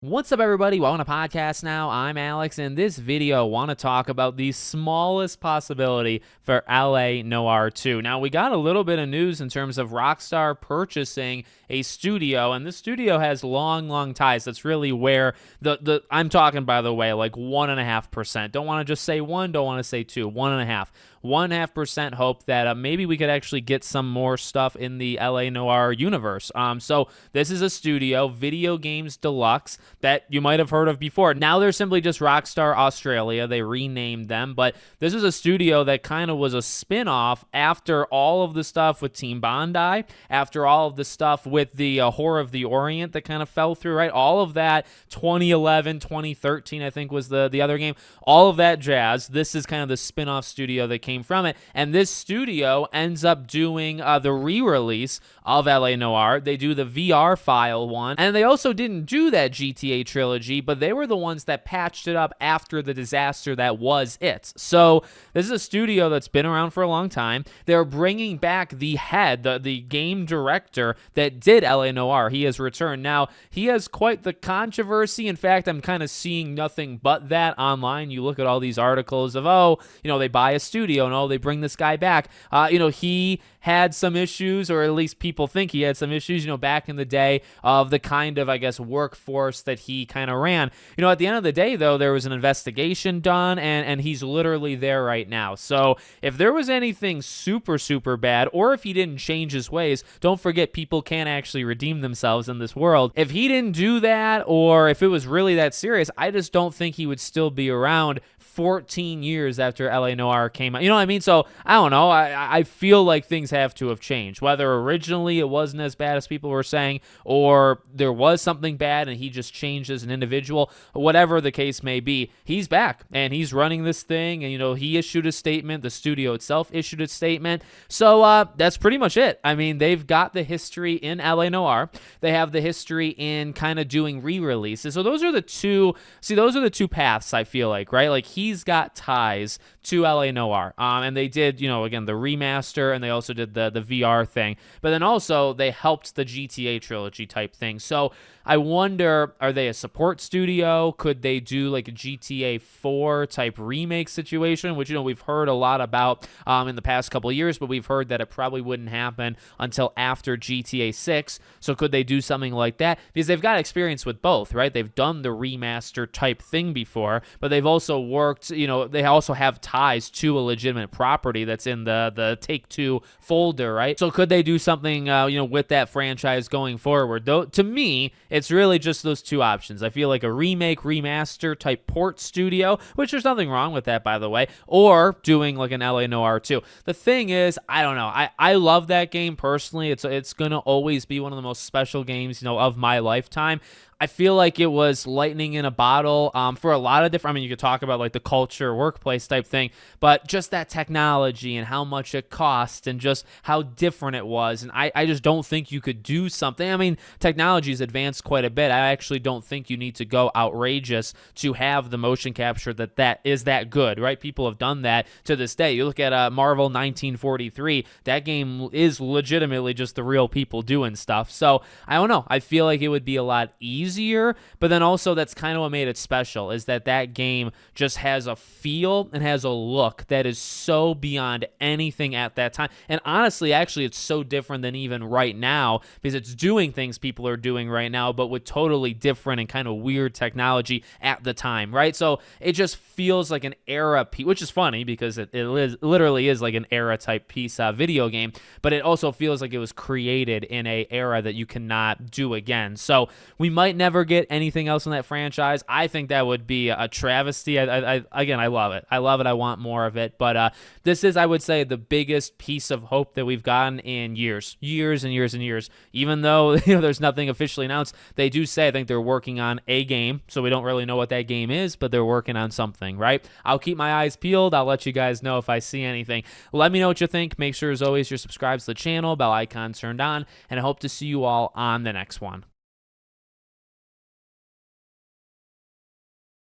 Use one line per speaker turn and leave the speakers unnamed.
What's up, everybody? Welcome to Podcast Now. I'm Alex. In this video, I want to talk about the smallest possibility for LA Noire 2. Now, we got a little bit of news in terms of Rockstar purchasing a studio, and this studio has long ties. That's really where I'm talking, by the way, like 1.5%. Don't want to just say one, don't want to say two, 1.5. 1.5% hope that maybe we could actually get some more stuff in the LA Noire universe. So this is a studio, Video Games Deluxe, that you might have heard of before. Now they're simply just Rockstar Australia. They renamed them, but this is a studio that kind of was a spin-off after all of the stuff with Team Bondi, after all of the stuff with the Horror of the Orient that kind of fell through, right? All of that, 2011, 2013, I think was the other game. All of that jazz. This is kind of the spin-off studio that came from it, and this studio ends up doing the re-release of LA Noire. They do the VR file one, and they also didn't do that GTA trilogy, but they were the ones that patched it up after the disaster that was it. So this is a studio that's been around for a long time. They're bringing back the head, the game director that did LA Noire. He has returned. Now, he has quite the controversy. In fact, I'm kind of seeing nothing but that online. You look at all these articles of, they buy a studio and they bring this guy back. He had some issues, or at least people think he had some issues, back in the day of the kind of, I guess, workforce that he kind of ran. At the end of the day, though, there was an investigation done, and he's literally there right now. So if there was anything super bad, or if he didn't change his ways, don't forget people can actually redeem themselves in this world. If he didn't do that, or if it was really that serious, I just don't think he would still be around 14 years after LA Noire came out. You know what I mean? So I don't know. I feel like things have to have changed. Whether originally it wasn't as bad as people were saying, or there was something bad and he just changed as an individual, whatever the case may be, he's back and he's running this thing. And, he issued a statement. The studio itself issued a statement. So that's pretty much it. I mean, they've got the history in LA Noire. They have the history in kind of doing re-releases. So those are the two paths, I feel like, right? Like, he's got ties to LA Noire. And they did, again, the remaster, and they also did the VR thing. But then also they helped the GTA trilogy type thing. So I wonder, are they a support studio? Could they do like a GTA 4 type remake situation, which, we've heard a lot about in the past couple of years, but we've heard that it probably wouldn't happen until after GTA 6. So could they do something like that? Because they've got experience with both, right? They've done the remaster type thing before, but they've also worked, they also have ties to a legitimate property that's in the Take-Two folder, right? So could they do something, with that franchise going forward? Though, to me, it's really just those two options. I feel like a remake, remaster type port studio, which there's nothing wrong with that, by the way, or doing like an LA Noire 2. The thing is, I don't know. I love that game personally. It's going to always be one of the most special games, of my lifetime. I feel like it was lightning in a bottle for a lot of different, you could talk about like the culture, workplace type thing, but just that technology and how much it cost and just how different it was. And I just don't think you could do something. Technology's advanced quite a bit. I actually don't think you need to go outrageous to have the motion capture that is that good, right? People have done that to this day. You look at Marvel 1943, that game is legitimately just the real people doing stuff. So I don't know. I feel like it would be a lot easier, but then also that's kind of what made it special, is that game just has a feel and has a look that is so beyond anything at that time. And honestly, actually, it's so different than even right now, because it's doing things people are doing right now, but with totally different and kind of weird technology at the time, right? So it just feels like an era piece, which is funny because it literally is like an era type piece video game, but it also feels like it was created in a era that you cannot do again. So we might never get anything else in that franchise. I think that would be a travesty. Again, I love it. I want more of it. But this is, I would say, the biggest piece of hope that we've gotten in years and years. Even though there's nothing officially announced, they do say I think they're working on a game. So we don't really know what that game is, but they're working on something, right? I'll keep my eyes peeled. I'll let you guys know if I see anything. Let me know what you think. Make sure, as always, you're subscribed to the channel, bell icon turned on, and I hope to see you all on the next one.